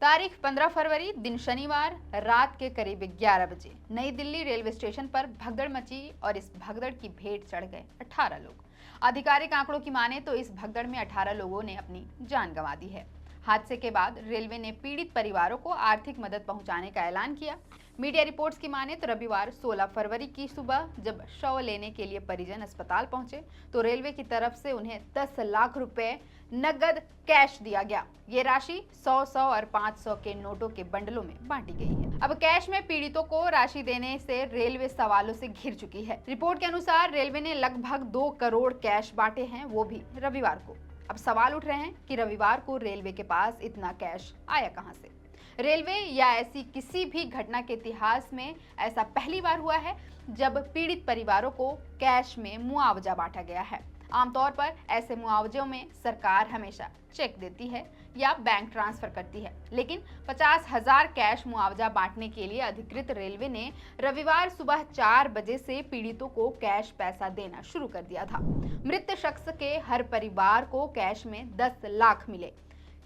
तारीख 15 फरवरी दिन शनिवार रात के करीब 11 बजे नई दिल्ली रेलवे स्टेशन पर भगदड़ मची और इस भगदड़ की भेंट चढ़ गए 18 लोग। आधिकारिक आंकड़ों की माने तो इस भगदड़ में 18 लोगों ने अपनी जान गंवा दी है। हादसे के बाद रेलवे ने पीड़ित परिवारों को आर्थिक मदद पहुंचाने का ऐलान किया। मीडिया रिपोर्ट्स की माने तो रविवार 16 फरवरी की सुबह जब शव लेने के लिए परिजन अस्पताल पहुंचे तो रेलवे की तरफ से उन्हें 10 लाख रुपए नगद कैश दिया गया। ये राशि 100 और 500 के नोटों के बंडलों में बांटी गई है। अब कैश में पीड़ितों को राशि देने से रेलवे सवालों से घिर चुकी है। रिपोर्ट के अनुसार रेलवे ने लगभग 2 करोड़ कैश बांटे हैं, वो भी रविवार को। अब सवाल उठ रहे हैं कि रविवार को रेलवे के पास इतना कैश आया कहां से। रेलवे या ऐसी किसी भी घटना के इतिहास में ऐसा पहली बार हुआ है जब पीड़ित परिवारों को कैश में मुआवजा बांटा गया है। आमतौर पर ऐसे मुआवजों में सरकार हमेशा चेक देती है या बैंक ट्रांसफर करती है, लेकिन 50,000 कैश मुआवजा बांटने के लिए अधिकृत रेलवे ने रविवार सुबह 4 बजे से पीड़ितों को कैश पैसा देना शुरू कर दिया था। मृत शख्स के हर परिवार को कैश में 10 लाख मिले।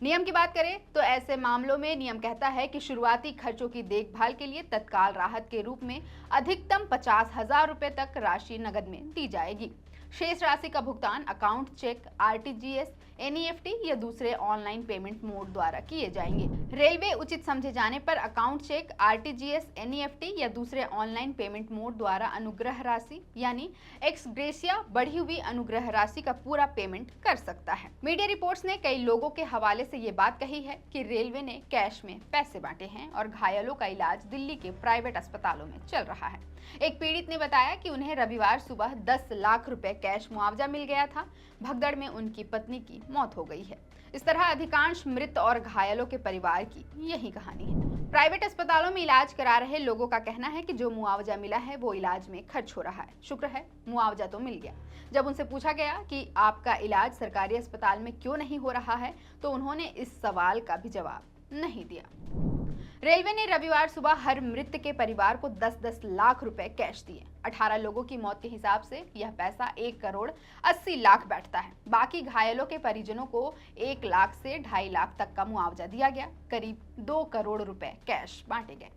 नियम की बात करें तो ऐसे मामलों में नियम कहता है कि शुरुआती खर्चों की देखभाल के लिए तत्काल राहत के रूप में अधिकतम 50,000 रुपए तक राशि नगद में दी जाएगी। शेष राशि का भुगतान अकाउंट चेक, आरटीजीएस, एनईएफटी या दूसरे ऑनलाइन पेमेंट मोड द्वारा किए जाएंगे। रेलवे उचित समझे जाने पर अकाउंट चेक, आरटीजीएस, एनईएफटी या दूसरे ऑनलाइन पेमेंट मोड द्वारा अनुग्रह राशि यानी एक्स ग्रेसिया बढ़ी हुई अनुग्रह राशि का पूरा पेमेंट कर सकता है। मीडिया रिपोर्ट्स ने कई लोगों के हवाले से ये बात कही है कि रेलवे ने कैश में पैसे बांटे हैं और घायलों का इलाज दिल्ली के प्राइवेट अस्पतालों में चल रहा है। एक पीड़ित ने बताया कि उन्हें रविवार सुबह 10 लाख रुपए कैश मुआवजा मिल गया था। भगदड़ में उनकी पत्नी की मौत हो गई है। इस तरह अधिकांश मृत और घायलों के परिवार की यही कहानी है। प्राइवेट अस्पतालों में इलाज करा रहे लोगों का कहना है कि जो मुआवजा मिला है वो इलाज में खर्च हो रहा है। शुक्र है मुआवजा तो मिल गया। जब उनसे पूछा गया कि आपका इलाज सरकारी अस्पताल में क्यों नहीं हो रहा है तो उन्होंने इस सवाल का भी जवाब नहीं दिया। रेलवे ने रविवार सुबह हर मृत के परिवार को 10-10 लाख रुपए कैश दिए। 18 लोगों की मौत के हिसाब से यह पैसा 1 करोड़ 80 लाख बैठता है। बाकी घायलों के परिजनों को 1 लाख से 2.5 लाख तक का मुआवजा दिया गया। करीब 2 करोड़ रुपए कैश बांटे गए।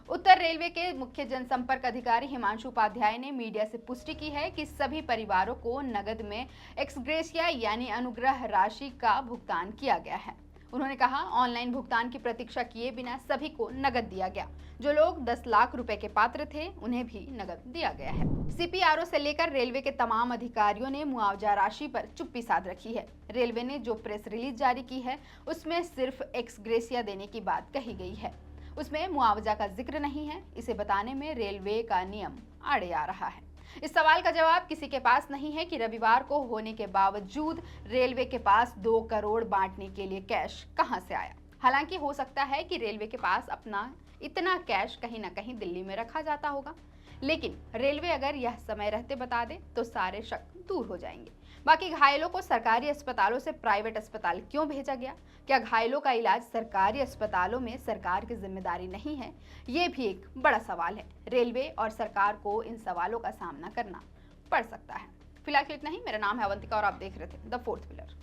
उत्तर रेलवे के मुख्य जनसंपर्क अधिकारी हिमांशु उपाध्याय ने मीडिया से पुष्टि की है कि सभी परिवारों को नगद में एक्स ग्रेसिया यानी अनुग्रह राशि का भुगतान किया गया है। उन्होंने कहा, ऑनलाइन भुगतान की प्रतीक्षा किए बिना सभी को नगद दिया गया। जो लोग 10 लाख रुपए के पात्र थे उन्हें भी नगद दिया गया है। सीपीआरओ से लेकर रेलवे के तमाम अधिकारियों ने मुआवजा राशि पर चुप्पी साध रखी है। रेलवे ने जो प्रेस रिलीज जारी की है उसमें सिर्फ एक्स ग्रेसिया देने की बात कही गई है, उसमें मुआवजा का जिक्र नहीं है। इसे बताने में रेलवे का नियम आड़े आ रहा है। इस सवाल का जवाब किसी के पास नहीं है कि रविवार को होने के बावजूद रेलवे के पास 2 करोड़ बांटने के लिए कैश कहां से आया। हालांकि हो सकता है कि रेलवे के पास अपना इतना कैश कहीं ना कहीं दिल्ली में रखा जाता होगा, लेकिन रेलवे अगर यह समय रहते बता दे तो सारे शक दूर हो जाएंगे। बाकी घायलों को सरकारी अस्पतालों से प्राइवेट अस्पताल क्यों भेजा गया? क्या घायलों का इलाज सरकारी अस्पतालों में सरकार की जिम्मेदारी नहीं है? ये भी एक बड़ा सवाल है। रेलवे और सरकार को इन सवालों का सामना करना पड़ सकता है। फिलहाल इतना ही। मेरा नाम है अवंतिका और आप देख रहे थे द फोर्थ पिलर।